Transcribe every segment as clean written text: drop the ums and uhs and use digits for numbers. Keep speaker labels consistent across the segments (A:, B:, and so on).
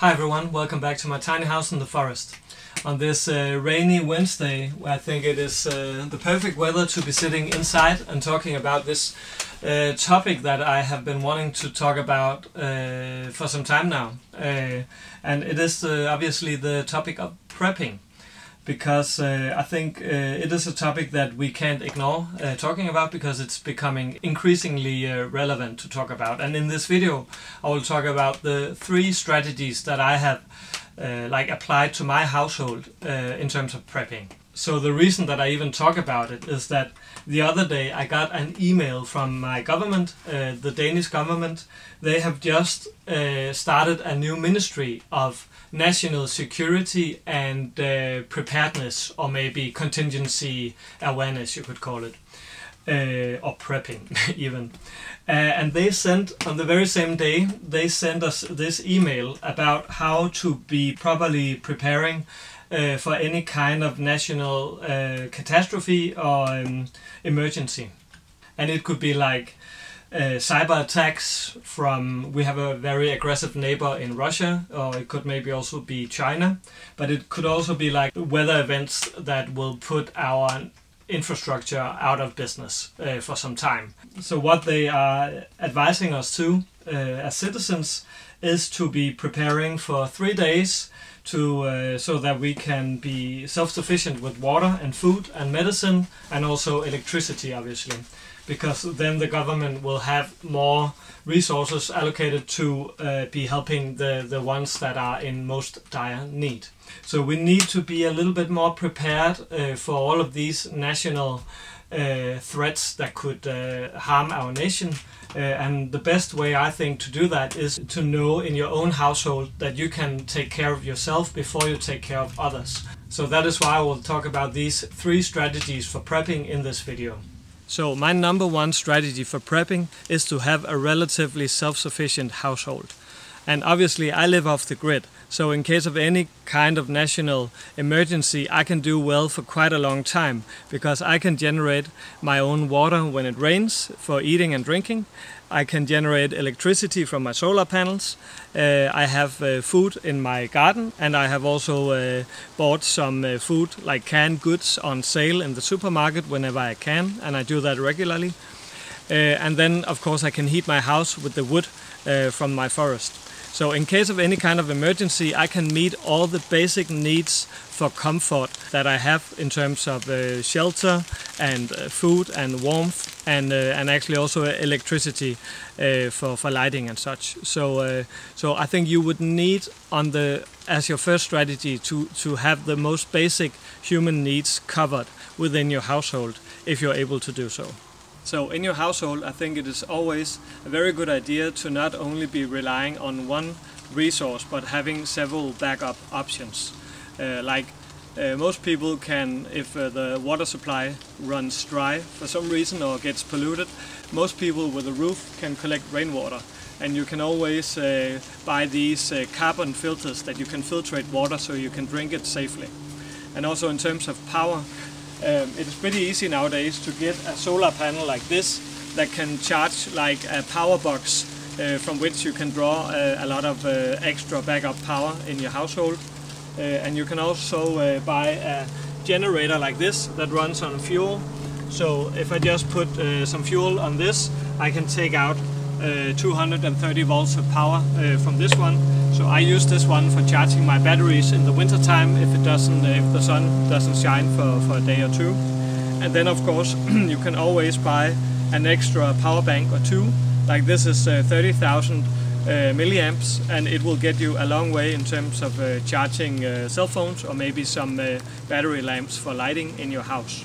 A: Hi everyone, welcome back to my tiny house in the forest. On this rainy Wednesday, I think it is the perfect weather to be sitting inside and talking about this topic that I have been wanting to talk about for some time now. And it is obviously the topic of prepping. Because I think it is a topic that we can't ignore talking about, because it's becoming increasingly relevant to talk about. And in this video I will talk about the 3 strategies that I have applied to my household in terms of prepping. So the reason that I even talk about it is that the other day I got an email from my government, the Danish government. They have just started a new ministry of national security and preparedness, or maybe contingency awareness you could call it, or prepping even. And they sent, on the very same day, they sent us this email about how to be properly preparing for any kind of national catastrophe or emergency. And it could be like cyberattacks from, we have a very aggressive neighbor in Russia, or it could maybe also be China, but it could also be like weather events that will put our infrastructure out of business for some time. So what they are advising us to as citizens is to be preparing for 3 days to so that we can be self-sufficient with water and food and medicine, and also electricity, obviously, because then the government will have more resources allocated to be helping the ones that are in most dire need. So we need to be a little bit more prepared for all of these national threats that could harm our nation. And the best way, I think, to do that is to know in your own household that you can take care of yourself before you take care of others. So that is why I will talk about these 3 strategies for prepping in this video. So my number 1 strategy for prepping is to have a relatively self-sufficient household. And obviously I live off the grid, so in case of any kind of national emergency I can do well for quite a long time, because I can generate my own water when it rains for eating and drinking. I can generate electricity from my solar panels. I have food in my garden, and I have also bought some food like canned goods on sale in the supermarket whenever I can, and I do that regularly. And then of course I can heat my house with the wood from my forest. So in case of any kind of emergency, I can meet all the basic needs for comfort that I have in terms of shelter and food and warmth, and actually also electricity for lighting and such. So I think you would need as your first strategy to have the most basic human needs covered within your household, if you're able to do so. So in your household, I think it is always a very good idea to not only be relying on one resource, but having several backup options. Most people can, if the water supply runs dry for some reason or gets polluted, most people with a roof can collect rainwater. And you can always buy these carbon filters that you can filtrate water so you can drink it safely. And also in terms of power, it is pretty easy nowadays to get a solar panel like this that can charge like a power box from which you can draw a lot of extra backup power in your household. And you can also buy a generator like this that runs on fuel. So if I just put some fuel on this, I can take out 230 volts of power from this one. So I use this one for charging my batteries in the winter time if the sun doesn't shine for a day or 2. And then of course you can always buy an extra power bank or 2. Like this is 30,000 milliamps, and it will get you a long way in terms of charging cell phones, or maybe some battery lamps for lighting in your house.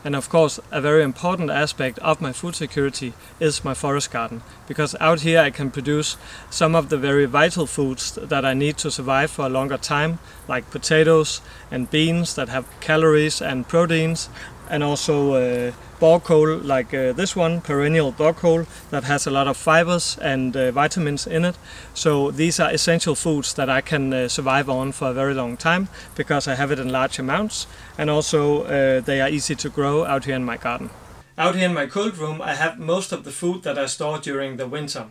A: And of course, a very important aspect of my food security is my forest garden, because out here I can produce some of the very vital foods that I need to survive for a longer time, like potatoes and beans that have calories and proteins, and also bog coal like this one, perennial bog coal, that has a lot of fibers and vitamins in it. So these are essential foods that I can survive on for a very long time, because I have it in large amounts, and also they are easy to grow out here in my garden. Out here in my cold room I have most of the food that I store during the winter.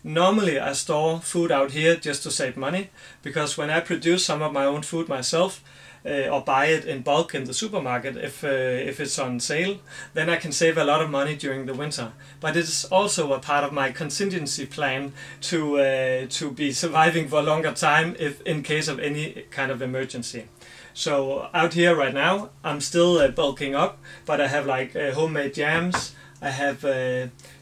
A: Normally I store food out here just to save money, because when I produce some of my own food myself, or buy it in bulk in the supermarket if it's on sale, then I can save a lot of money during the winter. But it is also a part of my contingency plan to be surviving for a longer time if in case of any kind of emergency. So out here right now I'm still bulking up, but I have like homemade jams, I have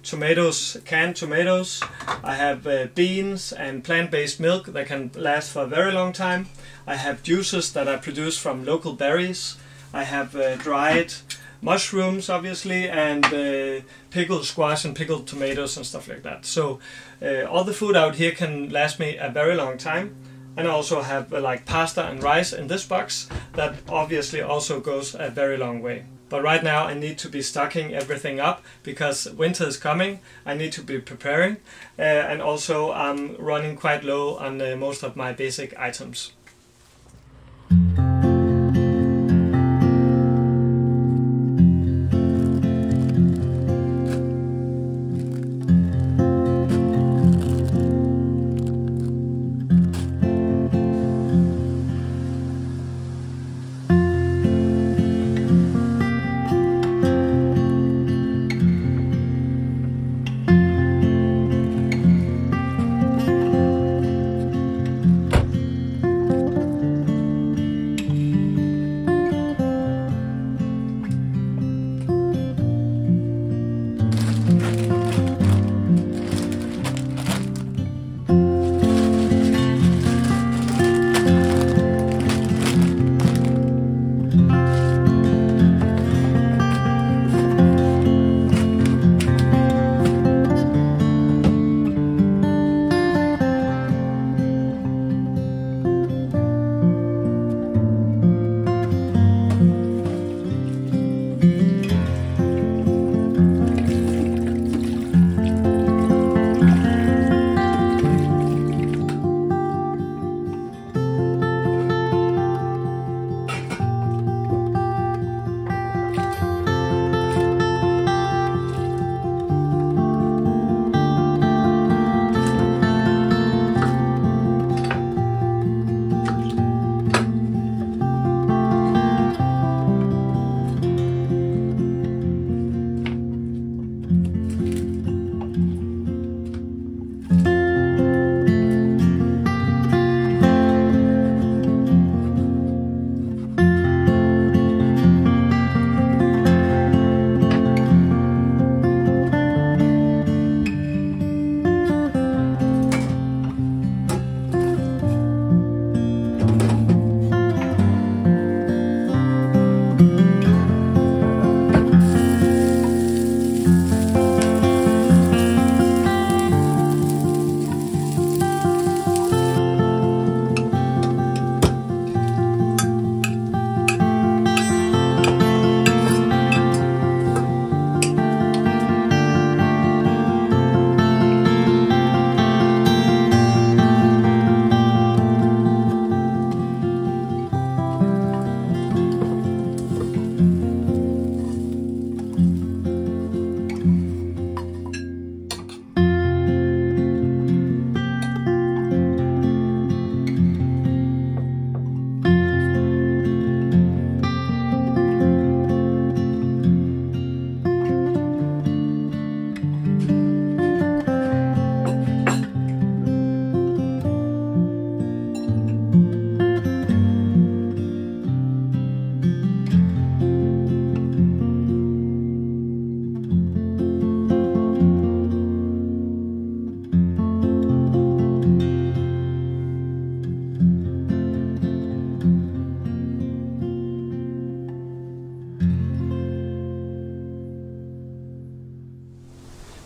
A: tomatoes, canned tomatoes, I have beans and plant-based milk that can last for a very long time. I have juices that I produce from local berries. I have dried mushrooms, obviously, and pickled squash and pickled tomatoes and stuff like that. So all the food out here can last me a very long time. And I also have like pasta and rice in this box that obviously also goes a very long way. But right now I need to be stocking everything up because winter is coming. I need to be preparing, and also I'm running quite low on most of my basic items.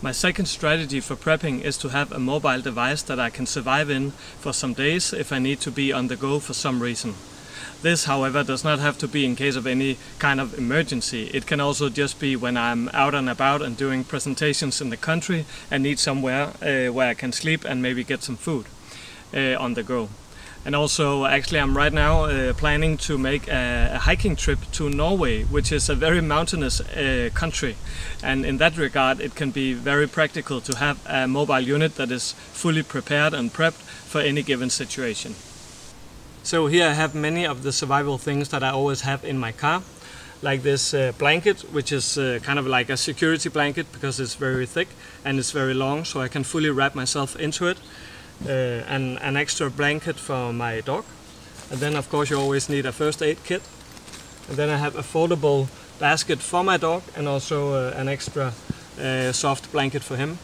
B: My second strategy for prepping is to have a mobile device that I can survive in for some days if I need to be on the go for some reason. This, however, does not have to be in case of any kind of emergency. It can also just be when I'm out and about and doing presentations in the country and need somewhere where I can sleep and maybe get some food on the go. And also, actually, I'm right now planning to make a hiking trip to Norway, which is a very mountainous country. And in that regard, it can be very practical to have a mobile unit that is fully prepared and prepped for any given situation. So here I have many of the survival things that I always have in my car. Like this blanket, which is kind of like a security blanket because it's very thick and it's very long, so I can fully wrap myself into it. And an extra blanket for my dog, and then of course you always need a first aid kit, and then I have a foldable basket for my dog and also an extra soft blanket for him,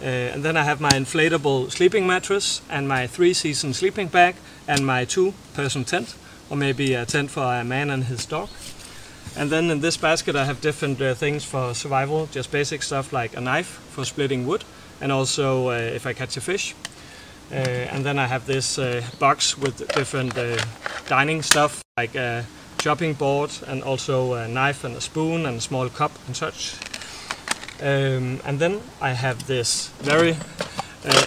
B: and then I have my inflatable sleeping mattress and my 3-season sleeping bag and my 2-person tent, or maybe a tent for a man and his dog. And then in this basket I have different things for survival, just basic stuff like a knife for splitting wood, and also if I catch a fish. And then I have this box with different dining stuff, like a chopping board and also a knife and a spoon and a small cup and such. And then I have this very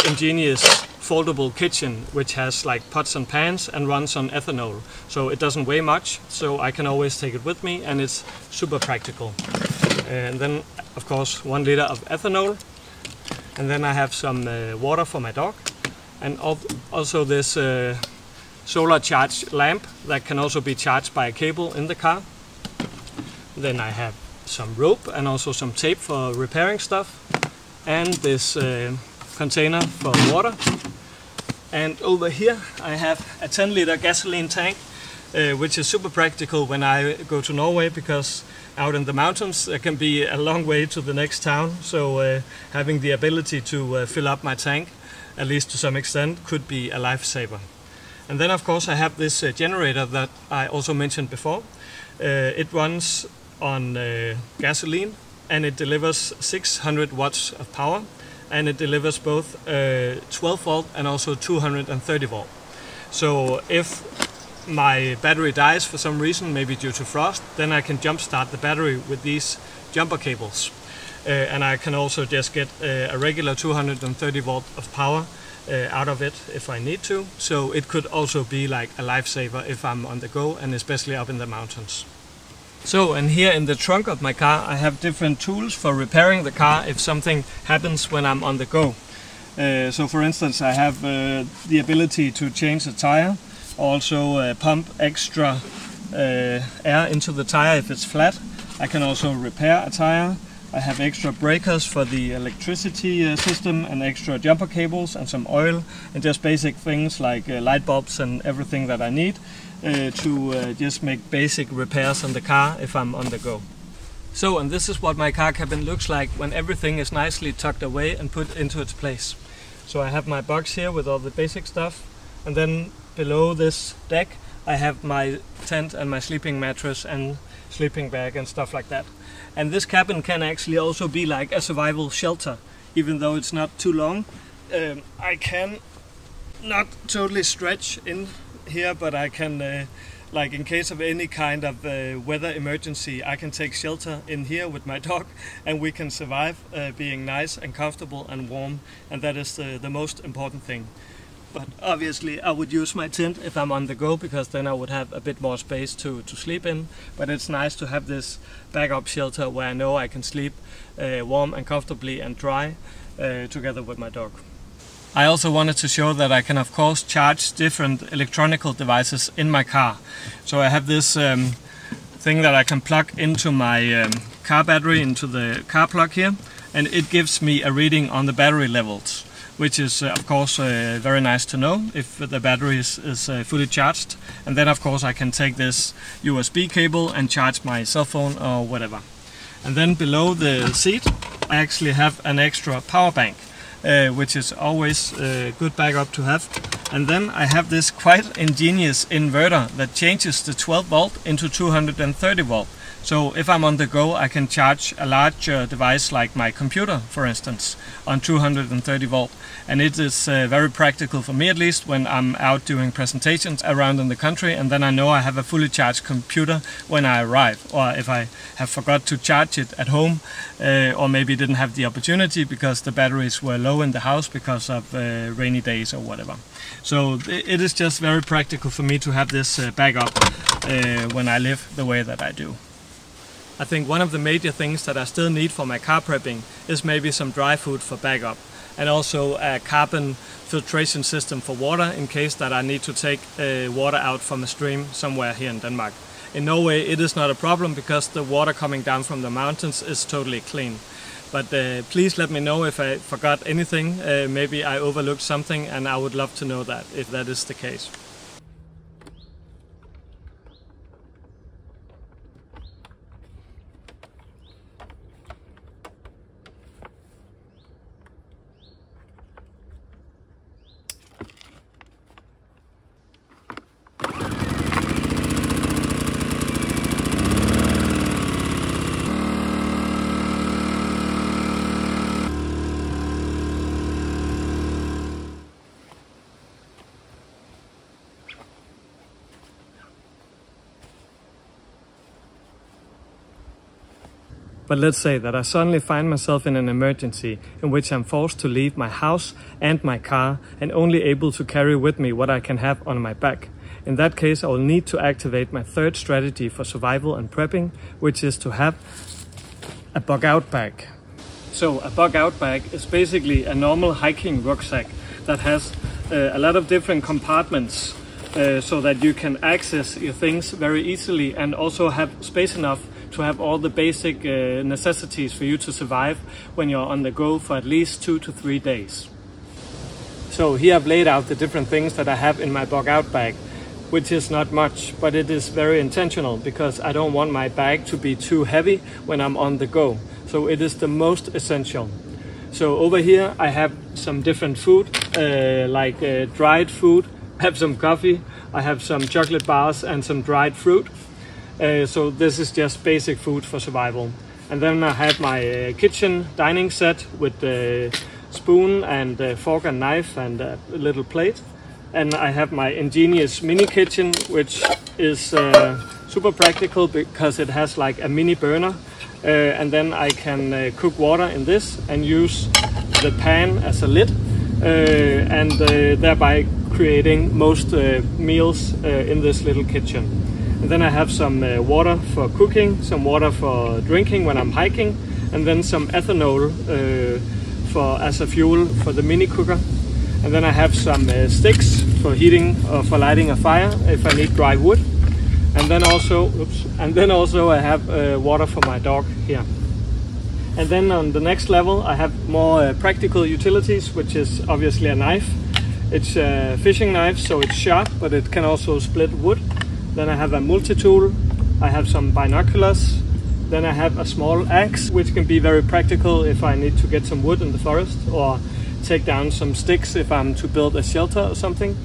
B: ingenious foldable kitchen, which has like pots and pans and runs on ethanol. So it doesn't weigh much, so I can always take it with me, and it's super practical. And then of course 1 liter of ethanol. And then I have some water for my dog. And also this solar charged lamp that can also be charged by a cable in the car. Then I have some rope and also some tape for repairing stuff. And this container for water. And over here I have a 10-liter gasoline tank, which is super practical when I go to Norway, because out in the mountains there can be a long way to the next town. So having the ability to fill up my tank, at least to some extent, could be a lifesaver. And then of course I have this generator that I also mentioned before. It runs on gasoline, and it delivers 600 watts of power, and it delivers both 12 volt and also 230 volt. So if my battery dies for some reason, maybe due to frost, then I can jump start the battery with these jumper cables. And I can also just get a regular 230 volt of power out of it if I need to. So it could also be like a lifesaver if I'm on the go, and especially up in the mountains. So, and here in the trunk of my car I have different tools for repairing the car if something happens when I'm on the go. So for instance I have the ability to change the tire, also pump extra air into the tire if it's flat. I can also repair a tire. I have extra breakers for the electricity system, and extra jumper cables and some oil, and just basic things like light bulbs and everything that I need to just make basic repairs on the car if I'm on the go. So, and this is what my car cabin looks like when everything is nicely tucked away and put into its place. So I have my box here with all the basic stuff, and then below this deck I have my tent and my sleeping mattress and sleeping bag and stuff like that. And this cabin can actually also be like a survival shelter, even though it's not too long. I can not totally stretch in here, but I can, like in case of any kind of weather emergency, I can take shelter in here with my dog, and we can survive being nice and comfortable and warm, and that is the most important thing. But obviously I would use my tent if I'm on the go, because then I would have a bit more space to sleep in. But it's nice to have this backup shelter where I know I can sleep warm and comfortably and dry together with my dog. I also wanted to show that I can of course charge different electronical devices in my car. So I have this thing that I can plug into my car battery, into the car plug here, and it gives me a reading on the battery levels, which is of course very nice to know if the battery is fully charged. And then of course I can take this USB cable and charge my cell phone or whatever. And then below the seat I actually have an extra power bank, which is always good backup to have. And then I have this quite ingenious inverter that changes the 12 volt into 230 volt. So if I'm on the go, I can charge a larger device like my computer, for instance, on 230 volt. And it is very practical for me, at least, when I'm out doing presentations around in the country, and then I know I have a fully charged computer when I arrive. Or if I have forgot to charge it at home, or maybe didn't have the opportunity because the batteries were low in the house because of rainy days or whatever. So it is just very practical for me to have this backup when I live the way that I do. I think one of the major things that I still need for my car prepping is maybe some dry food for backup, and also a carbon filtration system for water in case that I need to take water out from a stream somewhere here in Denmark. In Norway it is not a problem because the water coming down from the mountains is totally clean. But please let me know if I forgot anything, maybe I overlooked something, and I would love to know that if that is the case. But let's say that I suddenly find myself in an emergency in which I'm forced to leave my house and my car and only able to carry with me what I can have on my back. In that case, I will need to activate my third strategy for survival and prepping, which is to have a bug-out bag. So a bug-out bag is basically a normal hiking rucksack that has a lot of different compartments so that you can access your things very easily and also have space enough to have all the basic necessities for you to survive when you're on the go for at least 2 to 3 days. So here I've laid out the different things that I have in my bug-out bag, which is not much, but it is very intentional because I don't want my bag to be too heavy when I'm on the go. So it is the most essential. So over here I have some different food, like dried food. I have some coffee, I have some chocolate bars and some dried fruit. So this is just basic food for survival. And then I have my kitchen dining set with a spoon and a fork and knife and a little plate. And I have my ingenious mini kitchen, which is super practical because it has like a mini burner. And then I can cook water in this and use the pan as a lid, and thereby creating most meals in this little kitchen. And then I have some water for cooking, some water for drinking when I'm hiking, and then some ethanol as a fuel for the mini cooker. And then I have some sticks for heating or for lighting a fire if I need dry wood. And then also, I have water for my dog here. And then on the next level I have more practical utilities, which is obviously a knife. It's a fishing knife, so it's sharp, but it can also split wood. Then I have a multi-tool, I have some binoculars, then I have a small axe, which can be very practical if I need to get some wood in the forest or take down some sticks if I'm to build a shelter or something.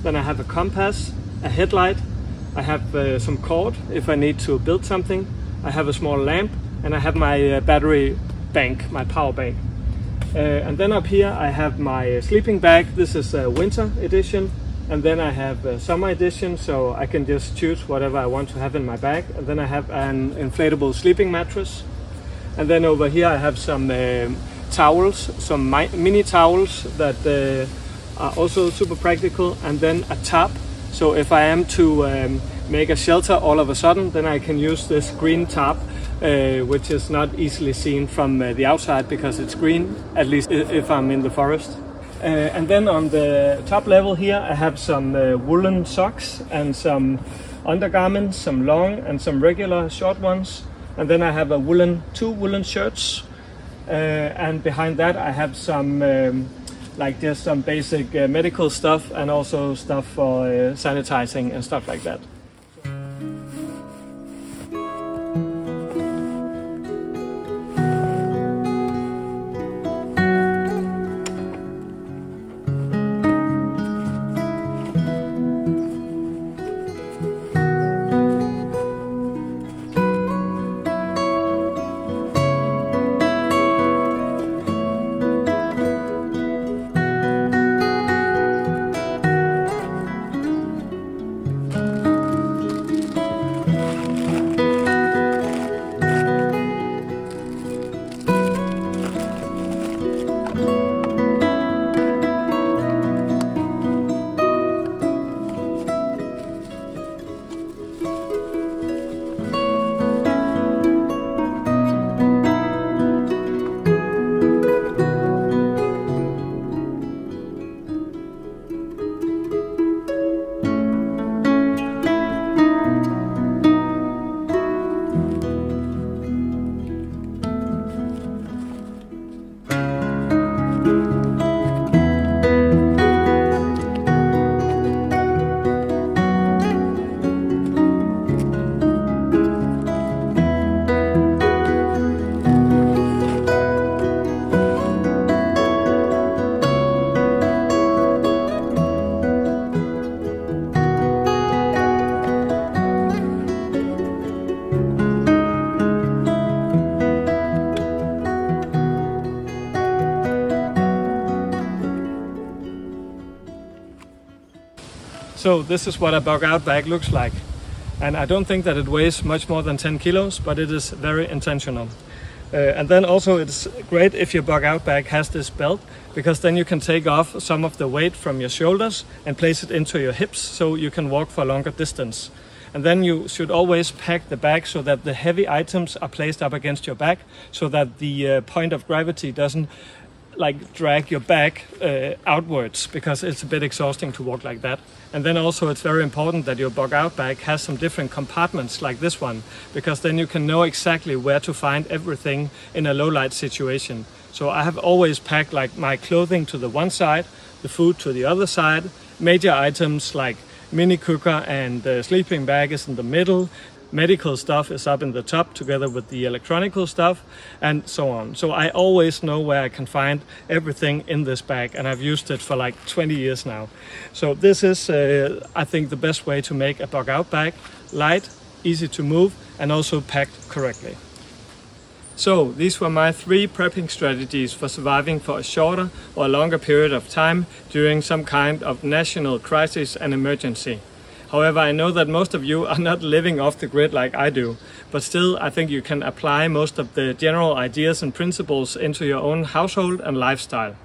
B: Then I have a compass, a headlight, I have some cord if I need to build something, I have a small lamp, and I have my battery bank, my power bank. And then up here I have my sleeping bag. This is a winter edition. And then I have a summer edition, so I can just choose whatever I want to have in my bag. And then I have an inflatable sleeping mattress. And then over here I have some towels, some mini towels that are also super practical. And then a tarp, so if I am to make a shelter all of a sudden, then I can use this green tarp, which is not easily seen from the outside because it's green, at least if I'm in the forest. And then on the top level here I have some woolen socks and some undergarments, some long and some regular short ones. And then I have two woolen shirts, and behind that I have some like just some basic medical stuff and also stuff for sanitizing and stuff like that. So this is what a bug out bag looks like. And I don't think that it weighs much more than 10 kilos, but it is very intentional. And then also it's great if your bug out bag has this belt, because then you can take off some of the weight from your shoulders and place it into your hips so you can walk for a longer distance. And then you should always pack the bag so that the heavy items are placed up against your back, so that the point of gravity doesn't like drag your back outwards, because it's a bit exhausting to walk like that. And then also it's very important that your bug out bag has some different compartments like this one, because then you can know exactly where to find everything in a low light situation. So I have always packed like my clothing to the one side, the food to the other side, major items like mini cooker and the sleeping bag is in the middle, medical stuff is up in the top together with the electronical stuff, and so on. So I always know where I can find everything in this bag, and I've used it for like 20 years now. So this is I think the best way to make a bug out bag: light, easy to move, and also packed correctly. So these were my 3 prepping strategies for surviving for a shorter or a longer period of time during some kind of national crisis and emergency. However, I know that most of you are not living off the grid like I do, but still I think you can apply most of the general ideas and principles into your own household and lifestyle.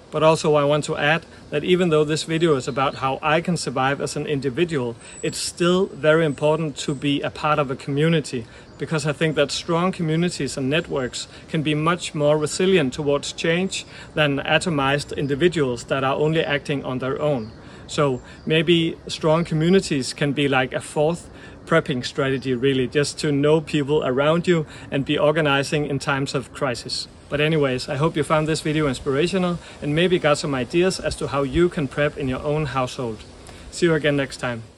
B: But also I want to add that even though this video is about how I can survive as an individual, it's still very important to be a part of a community, because I think that strong communities and networks can be much more resilient towards change than atomized individuals that are only acting on their own. So maybe strong communities can be like a 4th prepping strategy, really, just to know people around you and be organizing in times of crisis. But anyways, I hope you found this video inspirational and maybe got some ideas as to how you can prep in your own household. See you again next time.